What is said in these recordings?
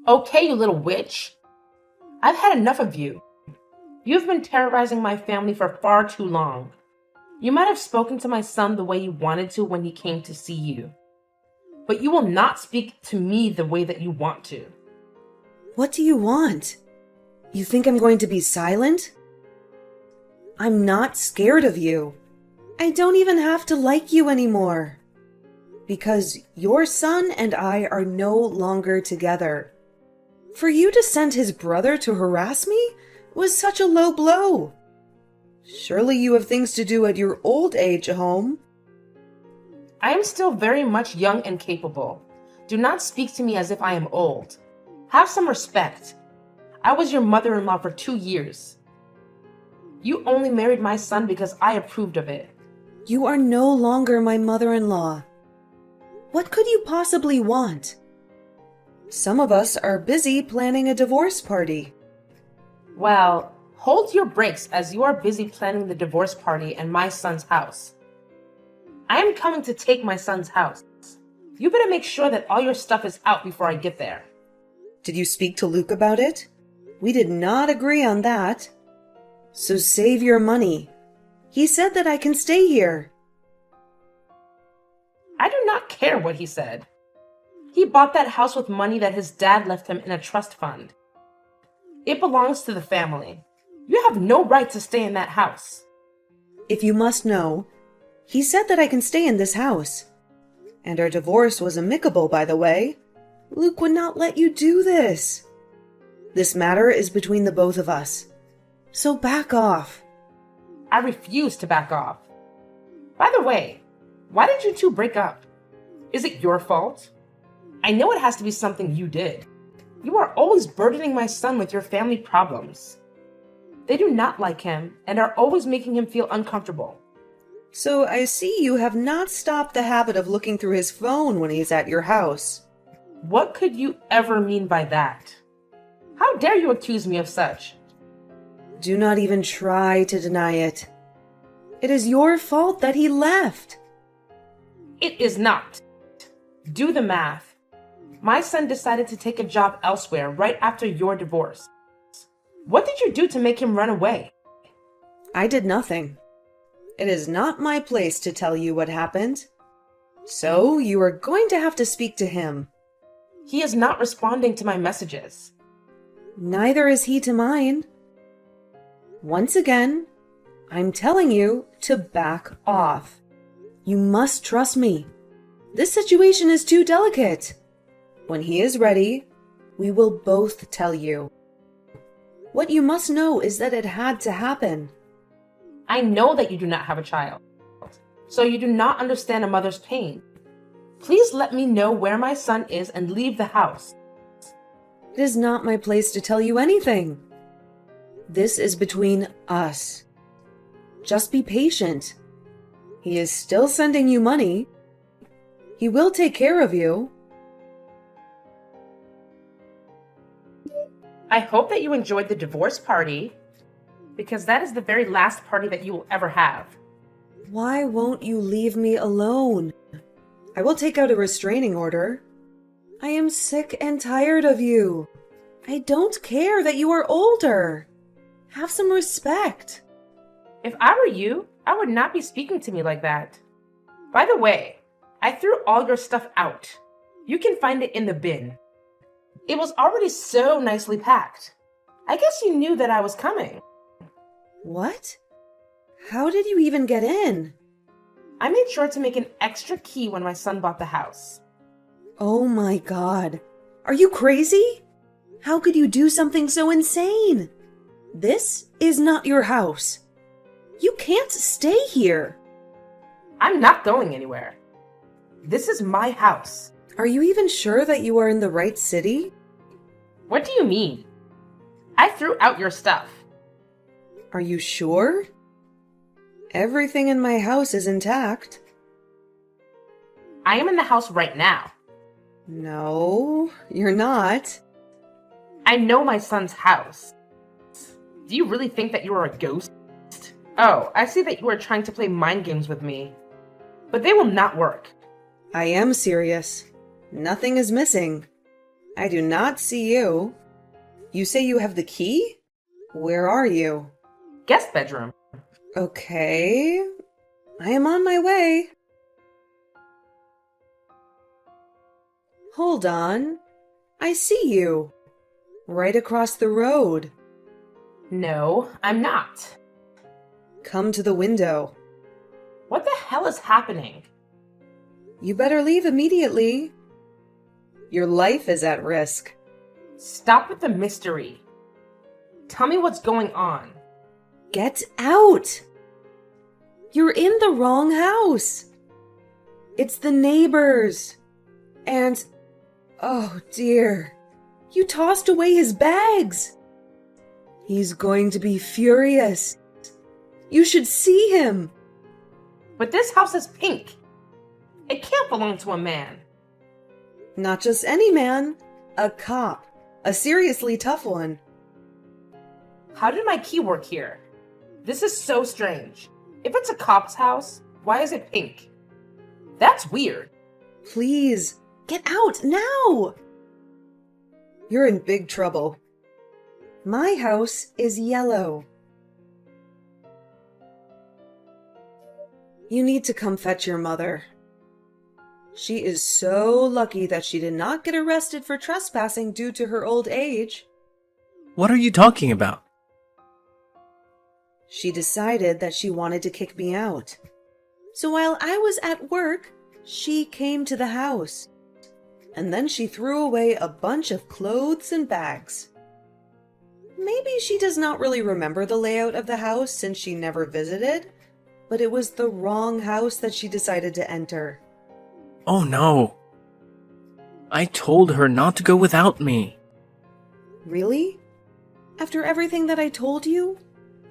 Okay, you little witch. I've had enough of you. You've been terrorizing my family for far too long. You might have spoken to my son the way you wanted to when he came to see you, but you will not speak to me the way that you want to. What do you want? You think I'm going to be silent? I'm not scared of you. I don't even have to like you anymore. Because your son and I are no longer together. For you to send his brother to harass me was such a low blow. Surely you have things to do at your old age home. I am still very much young and capable. Do not speak to me as if I am old. Have some respect. I was your mother-in-law for 2 years. You only married my son because I approved of it. You are no longer my mother-in-law. What could you possibly want? Some of us are busy planning a divorce party. Well, hold your brakes as you are busy planning the divorce party and my son's house. I am coming to take my son's house. You better make sure that all your stuff is out before I get there. Did you speak to Luke about it? We did not agree on that. So save your money. He said that I can stay here. I do not care what he said. He bought that house with money that his dad left him in a trust fund. It belongs to the family. You have no right to stay in that house. If you must know, he said that I can stay in this house. And our divorce was amicable, by the way. Luke would not let you do this. This matter is between the both of us. So back off. I refuse to back off. By the way, why did you two break up? Is it your fault? I know it has to be something you did. You are always burdening my son with your family problems. They do not like him and are always making him feel uncomfortable. So I see you have not stopped the habit of looking through his phone when he's at your house. What could you ever mean by that? How dare you accuse me of such? Do not even try to deny it. It is your fault that he left. It is not. Do the math. My son decided to take a job elsewhere right after your divorce. What did you do to make him run away? I did nothing. It is not my place to tell you what happened. So you are going to have to speak to him. He is not responding to my messages. Neither is he to mine. Once again, I'm telling you to back off. You must trust me. This situation is too delicate. When he is ready, we will both tell you. What you must know is that it had to happen. I know that you do not have a child, so you do not understand a mother's pain. Please let me know where my son is and leave the house. It is not my place to tell you anything. This is between us. Just be patient. He is still sending you money. He will take care of you. I hope that you enjoyed the divorce party, because that is the very last party that you will ever have. Why won't you leave me alone? I will take out a restraining order. I am sick and tired of you. I don't care that you are older. Have some respect. If I were you, I would not be speaking to me like that. By the way, I threw all your stuff out. You can find it in the bin. It was already so nicely packed. I guess you knew that I was coming. What? How did you even get in? I made sure to make an extra key when my son bought the house. Oh my God. Are you crazy? How could you do something so insane? This is not your house. You can't stay here. I'm not going anywhere. This is my house. Are you even sure that you are in the right city? What do you mean? I threw out your stuff. Are you sure? Everything in my house is intact. I am in the house right now. No, you're not. I know my son's house. Do you really think that you are a ghost? Oh, I see that you are trying to play mind games with me. But they will not work. I am serious. Nothing is missing. I do not see you. You say you have the key? Where are you? Guest bedroom. Okay. I am on my way. Hold on. I see you. Right across the road. No, I'm not. Come to the window. What the hell is happening? You better leave immediately. Your life is at risk. Stop with the mystery. Tell me what's going on. Get out! You're in the wrong house. It's the neighbors. And, oh dear, you tossed away his bags. He's going to be furious. You should see him. But this house is pink. It can't belong to a man. Not just any man, a cop. A seriously tough one. How did my key work here? This is so strange. If it's a cop's house, why is it pink? That's weird. Please, get out now! You're in big trouble. My house is yellow. You need to come fetch your mother. She is so lucky that she did not get arrested for trespassing due to her old age. What are you talking about? She decided that she wanted to kick me out. So while I was at work, she came to the house. And then she threw away a bunch of clothes and bags. Maybe she does not really remember the layout of the house since she never visited, but it was the wrong house that she decided to enter. Oh no. I told her not to go without me. Really? After everything that I told you?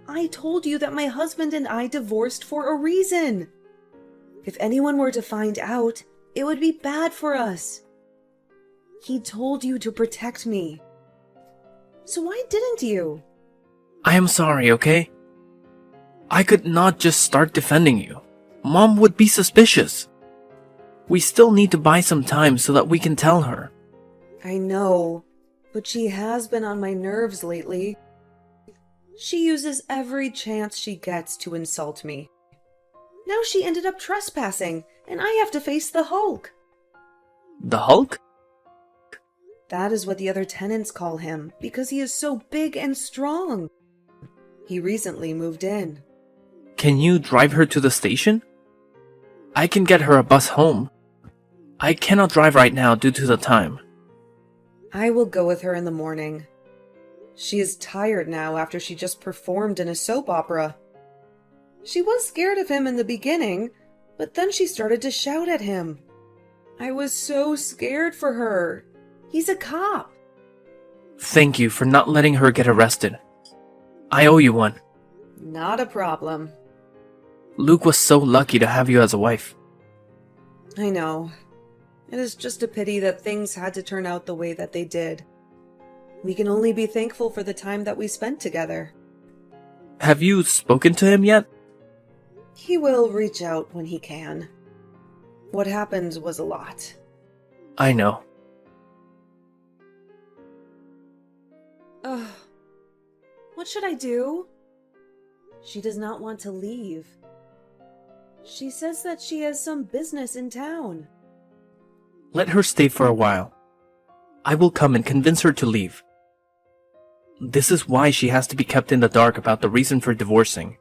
I told you that my husband and I divorced for a reason. If anyone were to find out, it would be bad for us. He told you to protect me. So why didn't you? I am sorry, okay? I could not just start defending you. Mom would be suspicious. We still need to buy some time so that we can tell her. I know, but she has been on my nerves lately. She uses every chance she gets to insult me. Now she ended up trespassing, and I have to face the Hulk. The Hulk? That is what the other tenants call him, because he is so big and strong. He recently moved in. Can you drive her to the station? I can get her a bus home. I cannot drive right now due to the time. I will go with her in the morning. She is tired now after she just performed in a soap opera. She was scared of him in the beginning, but then she started to shout at him. I was so scared for her. He's a cop. Thank you for not letting her get arrested. I owe you one. Not a problem. Luke was so lucky to have you as a wife. I know. It is just a pity that things had to turn out the way that they did. We can only be thankful for the time that we spent together. Have you spoken to him yet? He will reach out when he can. What happened was a lot. I know. Ugh. What should I do? She does not want to leave. She says that she has some business in town. Let her stay for a while. I will come and convince her to leave. This is why she has to be kept in the dark about the reason for divorcing.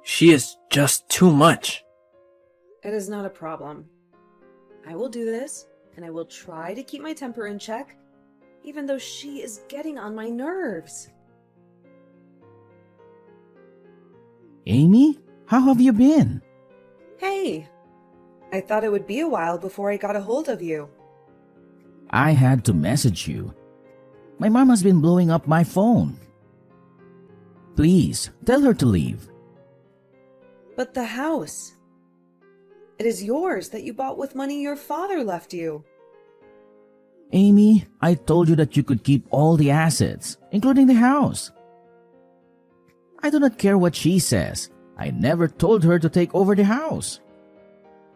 She is just too much. It is not a problem. I will do this, and I will try to keep my temper in check, even though she is getting on my nerves. Amy, how have you been? Hey! I thought it would be a while before I got a hold of you. I had to message you. My mom has been blowing up my phone. Please, tell her to leave. But the house. It is yours that you bought with money your father left you. Amy, I told you that you could keep all the assets, including the house. I do not care what she says. I never told her to take over the house.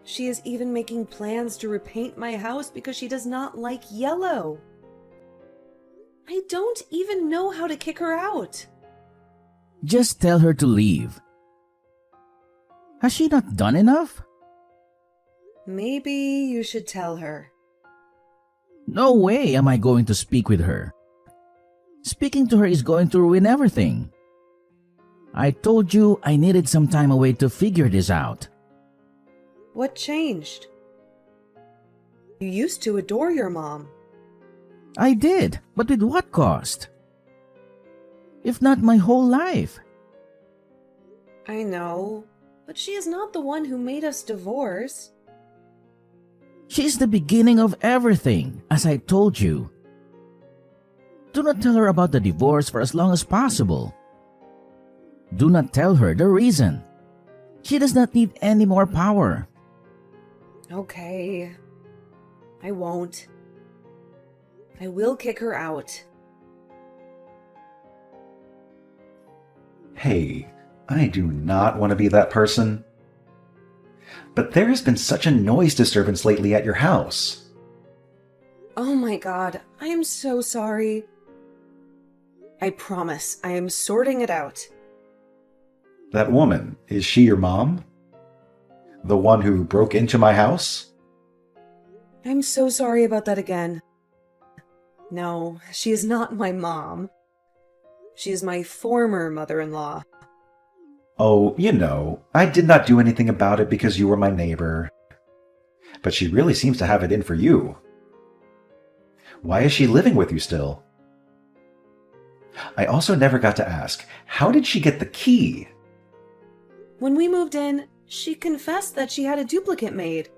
She is even making plans to repaint my house because she does not like yellow. I don't even know how to kick her out. Just tell her to leave. Has she not done enough? Maybe you should tell her. No way am I going to speak with her. Speaking to her is going to ruin everything. I told you I needed some time away to figure this out. What changed? You used to adore your mom. I did, but with what cost? If not my whole life. I know, but she is not the one who made us divorce. She's the beginning of everything, as I told you. Do not tell her about the divorce for as long as possible. Do not tell her the reason. She does not need any more power. Okay. I won't. I will kick her out. Hey, I do not want to be that person. But there has been such a noise disturbance lately at your house. Oh my god, I am so sorry. I promise, I am sorting it out. That woman, is she your mom? The one who broke into my house? I'm so sorry about that again. No, she is not my mom. She is my former mother-in-law. Oh, you know, I did not do anything about it because you were my neighbor. But she really seems to have it in for you. Why is she living with you still? I also never got to ask, how did she get the key? When we moved in, she confessed that she had a duplicate made.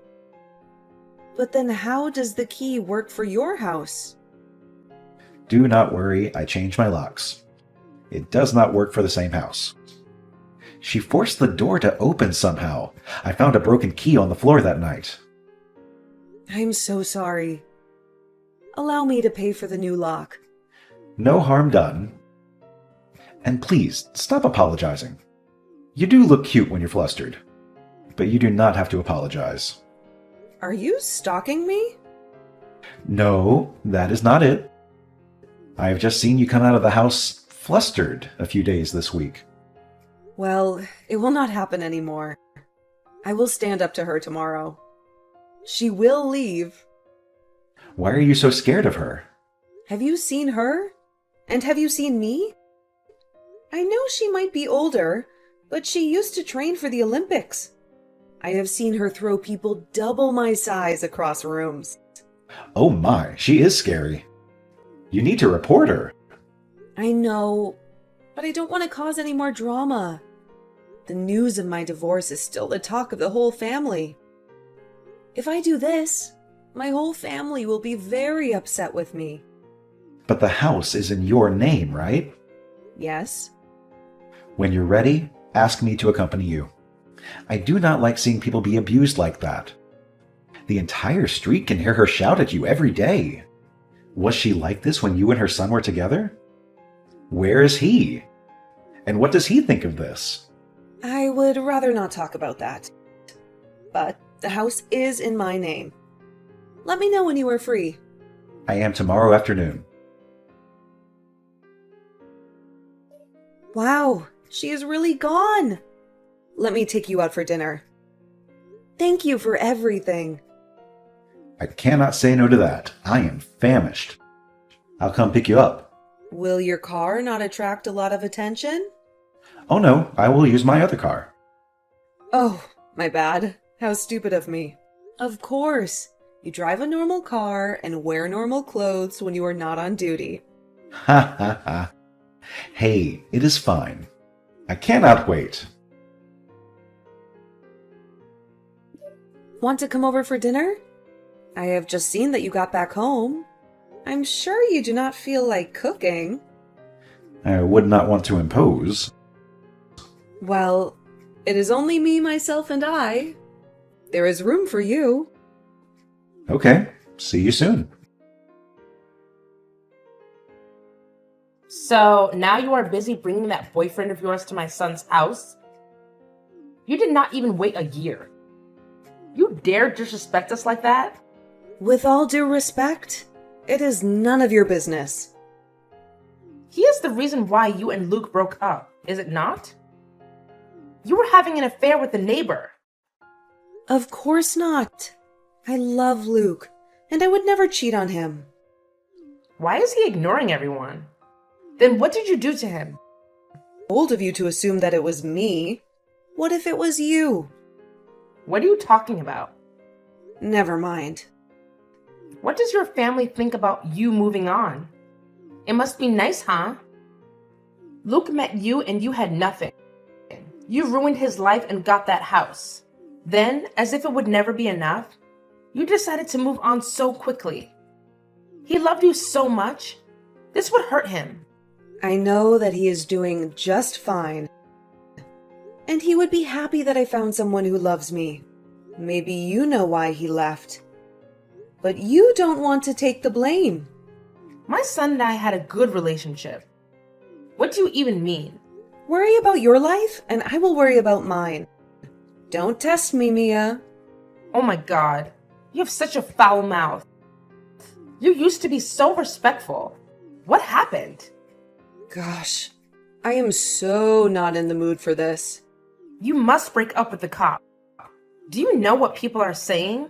But then how does the key work for your house? Do not worry, I changed my locks. It does not work for the same house. She forced the door to open somehow. I found a broken key on the floor that night. I'm so sorry. Allow me to pay for the new lock. No harm done. And please, stop apologizing. You do look cute when you're flustered, but you do not have to apologize. Are you stalking me? No, that is not it. I have just seen you come out of the house flustered a few days this week. Well, it will not happen anymore. I will stand up to her tomorrow. She will leave. Why are you so scared of her? Have you seen her? And have you seen me? I know she might be older, but she used to train for the Olympics. I have seen her throw people double my size across rooms. Oh my, she is scary. You need to report her. I know, but I don't want to cause any more drama. The news of my divorce is still the talk of the whole family. If I do this, my whole family will be very upset with me. But the house is in your name, right? Yes? When you're ready, ask me to accompany you. I do not like seeing people be abused like that. The entire street can hear her shout at you every day. Was she like this when you and her son were together? Where is he? And what does he think of this? I would rather not talk about that. But the house is in my name. Let me know when you are free. I am tomorrow afternoon. Wow, she is really gone. Let me take you out for dinner. Thank you for everything. I cannot say no to that. I am famished. I'll come pick you up. Will your car not attract a lot of attention? Oh no, I will use my other car. Oh, my bad. How stupid of me. Of course. You drive a normal car and wear normal clothes when you are not on duty. Ha ha ha. Hey, it is fine. I cannot wait. Want to come over for dinner? I have just seen that you got back home. I'm sure you do not feel like cooking. I would not want to impose. Well, it is only me, myself, and I. There is room for you. Okay, see you soon. So now you are busy bringing that boyfriend of yours to my son's house? You did not even wait a year. You dare disrespect us like that? With all due respect, it is none of your business. He is the reason why you and Luke broke up, is it not? You were having an affair with the neighbor. Of course not. I love Luke, and I would never cheat on him. Why is he ignoring everyone? Then what did you do to him? Bold of you to assume that it was me. What if it was you? What are you talking about? Never mind. What does your family think about you moving on? It must be nice, huh? Luke met you and you had nothing. You ruined his life and got that house. Then, as if it would never be enough, you decided to move on so quickly. He loved you so much. This would hurt him. I know that he is doing just fine. And he would be happy that I found someone who loves me. Maybe you know why he left. But you don't want to take the blame. My son and I had a good relationship. What do you even mean? Worry about your life, and I will worry about mine. Don't test me, Mia. Oh my God, you have such a foul mouth. You used to be so respectful. What happened? Gosh, I am so not in the mood for this. You must break up with the cop. Do you know what people are saying?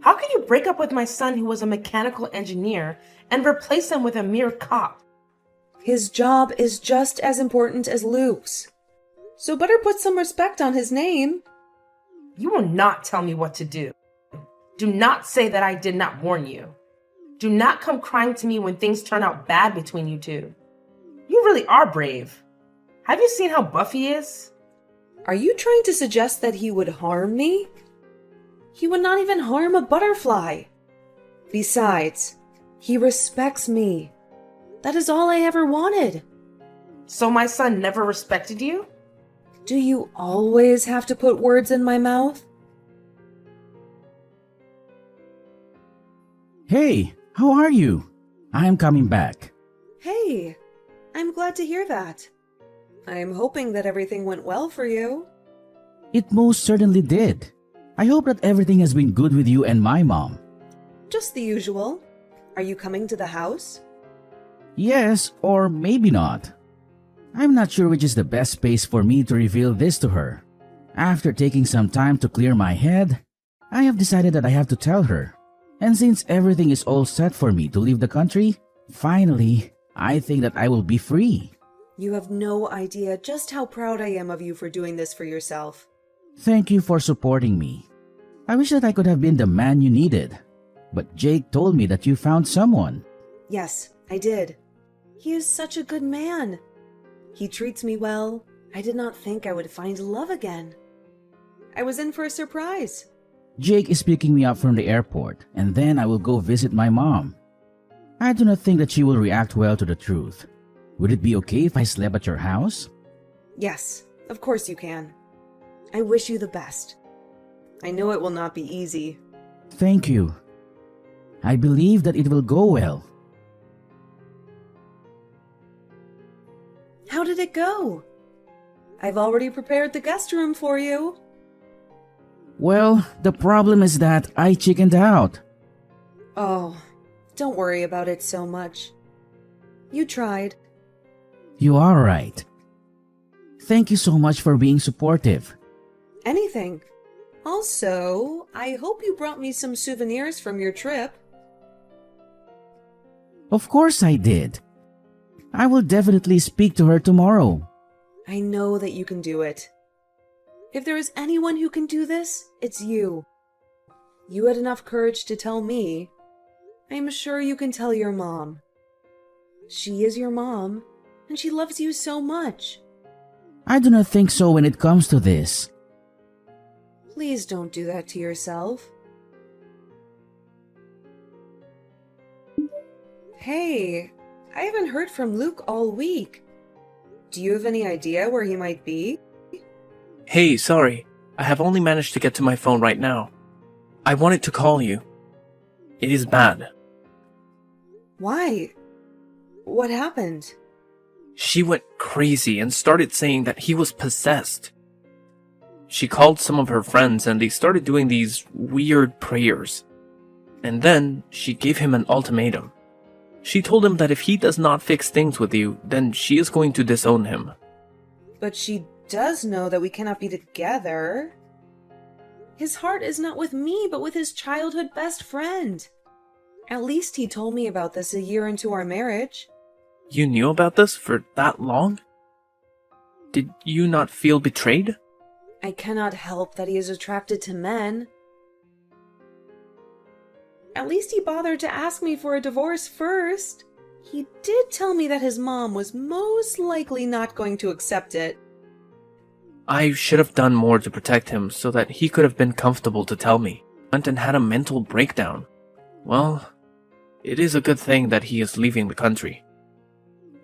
How can you break up with my son who was a mechanical engineer and replace him with a mere cop? His job is just as important as Luke's. So better put some respect on his name. You will not tell me what to do. Do not say that I did not warn you. Do not come crying to me when things turn out bad between you two. You really are brave. Have you seen how buff he is? Are you trying to suggest that he would harm me? He would not even harm a butterfly. Besides, he respects me. That is all I ever wanted. So my son never respected you? Do you always have to put words in my mouth? Hey, how are you? I am coming back. Hey, I'm glad to hear that. I'm hoping that everything went well for you. It most certainly did. I hope that everything has been good with you and my mom. Just the usual. Are you coming to the house? Yes, or maybe not. I'm not sure which is the best space for me to reveal this to her. After taking some time to clear my head, I have decided that I have to tell her. And since everything is all set for me to leave the country, finally, I think that I will be free. You have no idea just how proud I am of you for doing this for yourself. Thank you for supporting me. I wish that I could have been the man you needed. But Jake told me that you found someone. Yes, I did. He is such a good man. He treats me well. I did not think I would find love again. I was in for a surprise. Jake is picking me up from the airport, and then I will go visit my mom. I do not think that she will react well to the truth. Would it be okay if I slept at your house? Yes, of course you can. I wish you the best. I know it will not be easy. Thank you. I believe that it will go well. How did it go? I've already prepared the guest room for you. Well, the problem is that I chickened out. Oh, don't worry about it so much. You tried. You are right. Thank you so much for being supportive. Anything. Also, I hope you brought me some souvenirs from your trip. Of course I did. I will definitely speak to her tomorrow. I know that you can do it. If there is anyone who can do this, it's you. You had enough courage to tell me. I'm sure you can tell your mom. She is your mom, and she loves you so much. I do not think so when it comes to this. Please don't do that to yourself. Hey, I haven't heard from Luke all week. Do you have any idea where he might be? Hey, sorry. I have only managed to get to my phone right now. I wanted to call you. It is bad. Why? What She called some of her friends and they started doing these weird prayers. And then she gave him an ultimatum. She told him that if he does not fix things with you, then she is going to disown him. But she does know that we cannot be together. His heart is not with me, but with his childhood best friend. At least he told me about this a year into our marriage. You knew about this for that long? Did you not feel betrayed? I cannot help that he is attracted to men. At least he bothered to ask me for a divorce first. He did tell me that his mom was most likely not going to accept it. I should have done more to protect him so that he could have been comfortable to tell me. Went and had a mental breakdown. Well, it is a good thing that he is leaving the country.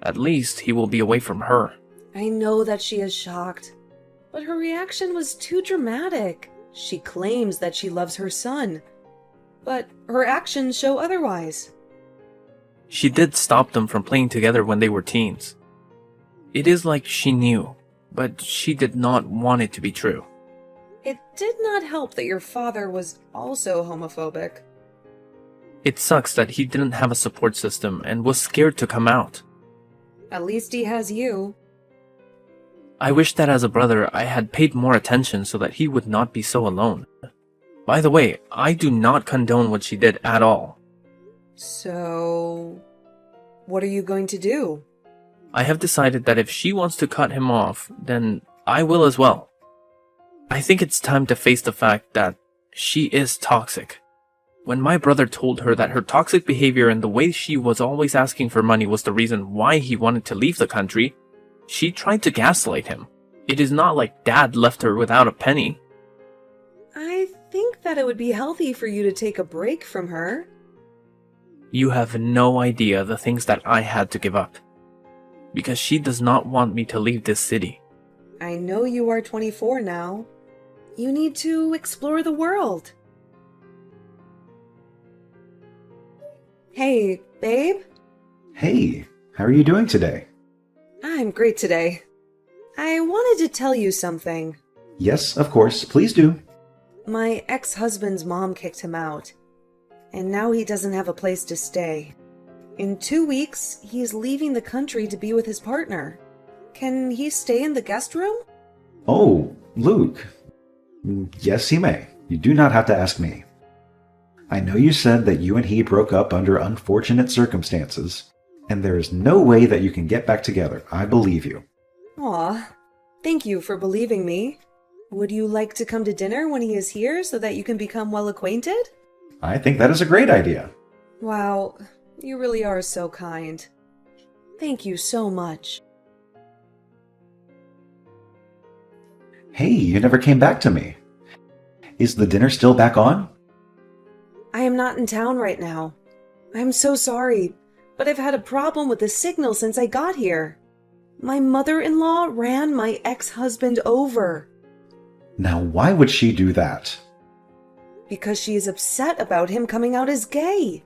At least he will be away from her. I know that she is shocked, but her reaction was too dramatic. She claims that she loves her son, but her actions show otherwise. She did stop them from playing together when they were teens. It is like she knew, but she did not want it to be true. It did not help that your father was also homophobic. It sucks that he didn't have a support system and was scared to come out. At least he has you. I wish that as a brother I had paid more attention so that he would not be so alone. By the way, I do not condone what she did at all. So, what are you going to do? I have decided that if she wants to cut him off, then I will as well. I think it's time to face the fact that she is toxic. When my brother told her that her toxic behavior and the way she was always asking for money was the reason why he wanted to leave the country, she tried to gaslight him. It is not like Dad left her without a penny. I think that it would be healthy for you to take a break from her. You have no idea the things that I had to give up. Because she does not want me to leave this city. I know you are 24 now. You need to explore the world. Hey, babe? Hey, how are you doing today? I'm great today. I wanted to tell you something. Yes, of course, please do. My ex-husband's mom kicked him out, and now he doesn't have a place to stay. In 2 weeks, he is leaving the country to be with his partner. Can he stay in the guest room? Oh, Luke. Yes, he may. You do not have to ask me. I know you said that you and he broke up under unfortunate circumstances, and there is no way that you can get back together. I believe you. Aw, thank you for believing me. Would you like to come to dinner when he is here so that you can become well acquainted? I think that is a great idea. Wow, you really are so kind. Thank you so much. Hey, you never came back to me. Is the dinner still back on? I am not in town right now. I'm so sorry, but I've had a problem with the signal since I got here. My mother-in-law ran my ex-husband over. Now, why would she do that? Because she is upset about him coming out as gay.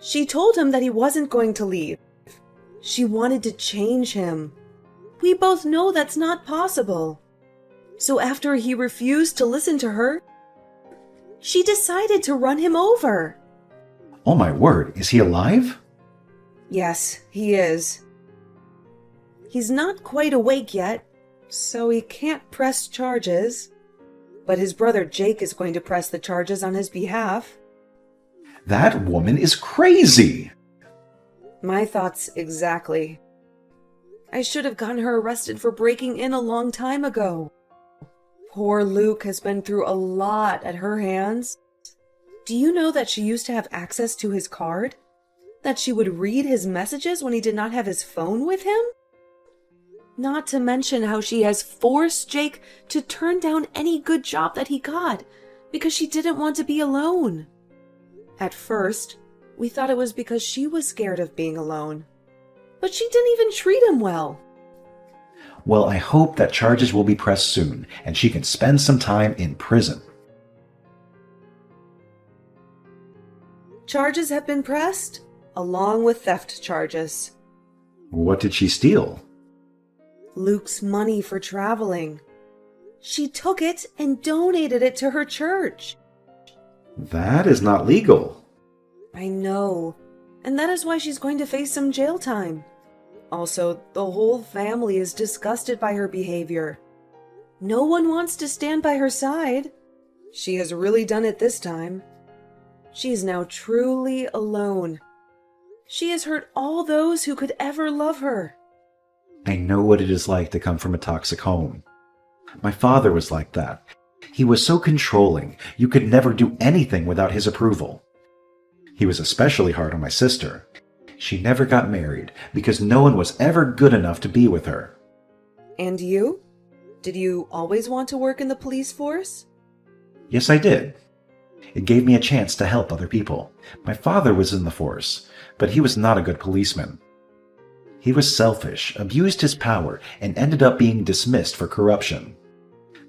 She told him that he wasn't going to leave. She wanted to change him. We both know that's not possible. So after he refused to listen to her, she decided to run him over. Oh my word, is he alive? Yes, he is. He's not quite awake yet, so he can't press charges. But his brother Jake is going to press the charges on his behalf. That woman is crazy! My thoughts exactly. I should have gotten her arrested for breaking in a long time ago. Poor Luke has been through a lot at her hands. Do you know that she used to have access to his card? That she would read his messages when he did not have his phone with him? Not to mention how she has forced Jake to turn down any good job that he got because she didn't want to be alone. At first, we thought it was because she was scared of being alone. But she didn't even treat him well. Well, I hope that charges will be pressed soon, and she can spend some time in prison. Charges have been pressed, along with theft charges. What did she steal? Luke's money for traveling. She took it and donated it to her church. That is not legal. I know, and that is why she's going to face some jail time. Also, the whole family is disgusted by her behavior. No one wants to stand by her side. She has really done it this time. She is now truly alone. She has hurt all those who could ever love her. I know what it is like to come from a toxic home. My father was like that. He was so controlling, you could never do anything without his approval. He was especially hard on my sister. She never got married because no one was ever good enough to be with her. And you? Did you always want to work in the police force? Yes, I did. It gave me a chance to help other people. My father was in the force, but he was not a good policeman. He was selfish, abused his power, and ended up being dismissed for corruption.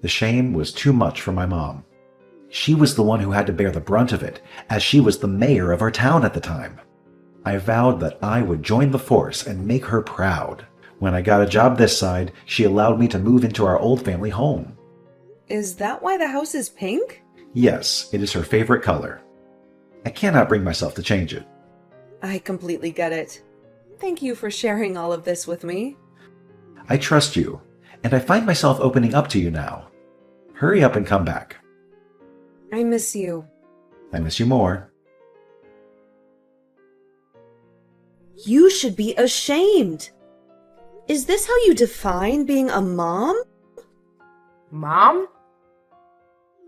The shame was too much for my mom. She was the one who had to bear the brunt of it, as she was the mayor of our town at the time. I vowed that I would join the force and make her proud. When I got a job this side, she allowed me to move into our old family home. Is that why the house is pink? Yes, it is her favorite color. I cannot bring myself to change it. I completely get it. Thank you for sharing all of this with me. I trust you, and I find myself opening up to you now. Hurry up and come back. I miss you. I miss you more. You should be ashamed. Is this how you define being a mom? Mom?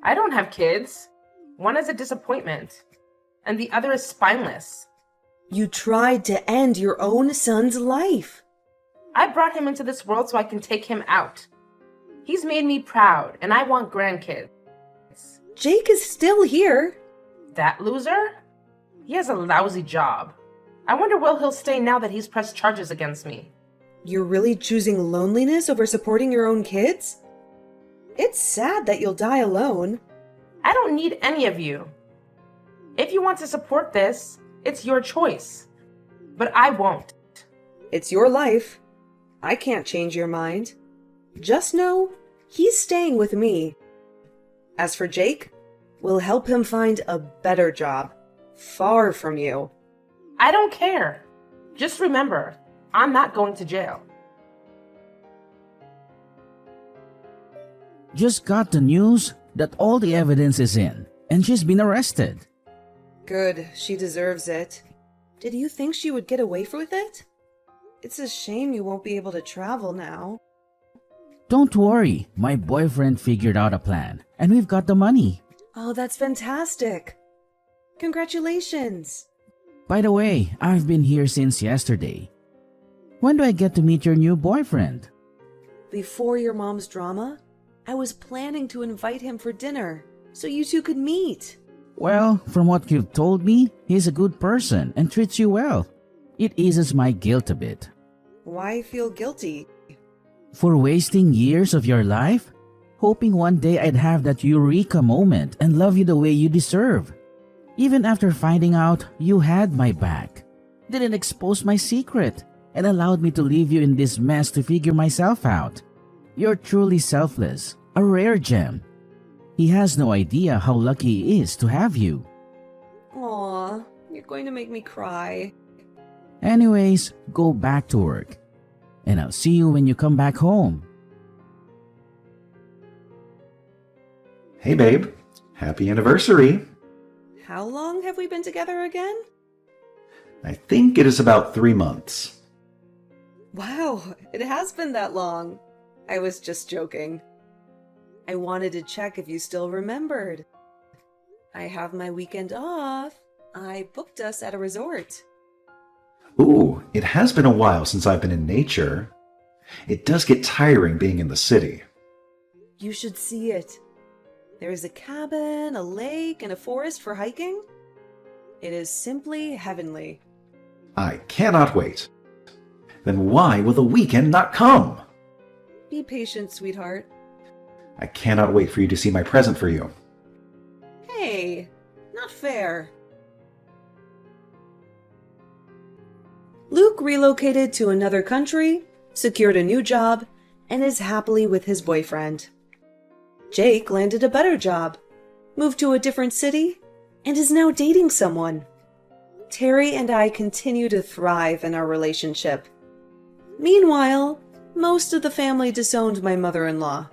I don't have kids. One is a disappointment, and the other is spineless. You tried to end your own son's life. I brought him into this world so I can take him out. He's made me proud, and I want grandkids. Jake is still here. That loser? He has a lousy job. I wonder where he'll stay now that he's pressed charges against me. You're really choosing loneliness over supporting your own kids? It's sad that you'll die alone. I don't need any of you. If you want to support this, it's your choice. But I won't. It's your life. I can't change your mind. Just know he's staying with me. As for Jake, we'll help him find a better job, far from you. I don't care. Just remember, I'm not going to jail. Just got the news that all the evidence is in, and she's been arrested. Good, she deserves it. Did you think she would get away with it? It's a shame you won't be able to travel now. Don't worry, my boyfriend figured out a plan, and we've got the money. Oh, that's fantastic. Congratulations. By the way, I've been here since yesterday. When do I get to meet your new boyfriend? Before your mom's drama, I was planning to invite him for dinner, so you two could meet. Well, from what you've told me, he's a good person and treats you well. It eases my guilt a bit. Why feel guilty? For wasting years of your life? Hoping one day I'd have that eureka moment and love you the way you deserve. Even after finding out you had my back. Didn't expose my secret and allowed me to leave you in this mess to figure myself out. You're truly selfless, a rare gem. He has no idea how lucky he is to have you. Aw, you're going to make me cry. Anyways, go back to work. And I'll see you when you come back home. Hey, babe. Happy anniversary. How long have we been together again? I think it is about 3 months. Wow, it has been that long. I was just joking. I wanted to check if you still remembered. I have my weekend off. I booked us at a resort. Ooh, it has been a while since I've been in nature. It does get tiring being in the city. You should see it. There is a cabin, a lake, and a forest for hiking. It is simply heavenly. I cannot wait. Then why will the weekend not come? Be patient, sweetheart. I cannot wait for you to see my present for you. Hey, not fair. Luke relocated to another country, secured a new job, and is happily with his boyfriend. Jake landed a better job, moved to a different city, and is now dating someone. Terry and I continue to thrive in our relationship. Meanwhile, most of the family disowned my mother-in-law,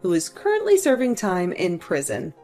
who is currently serving time in prison.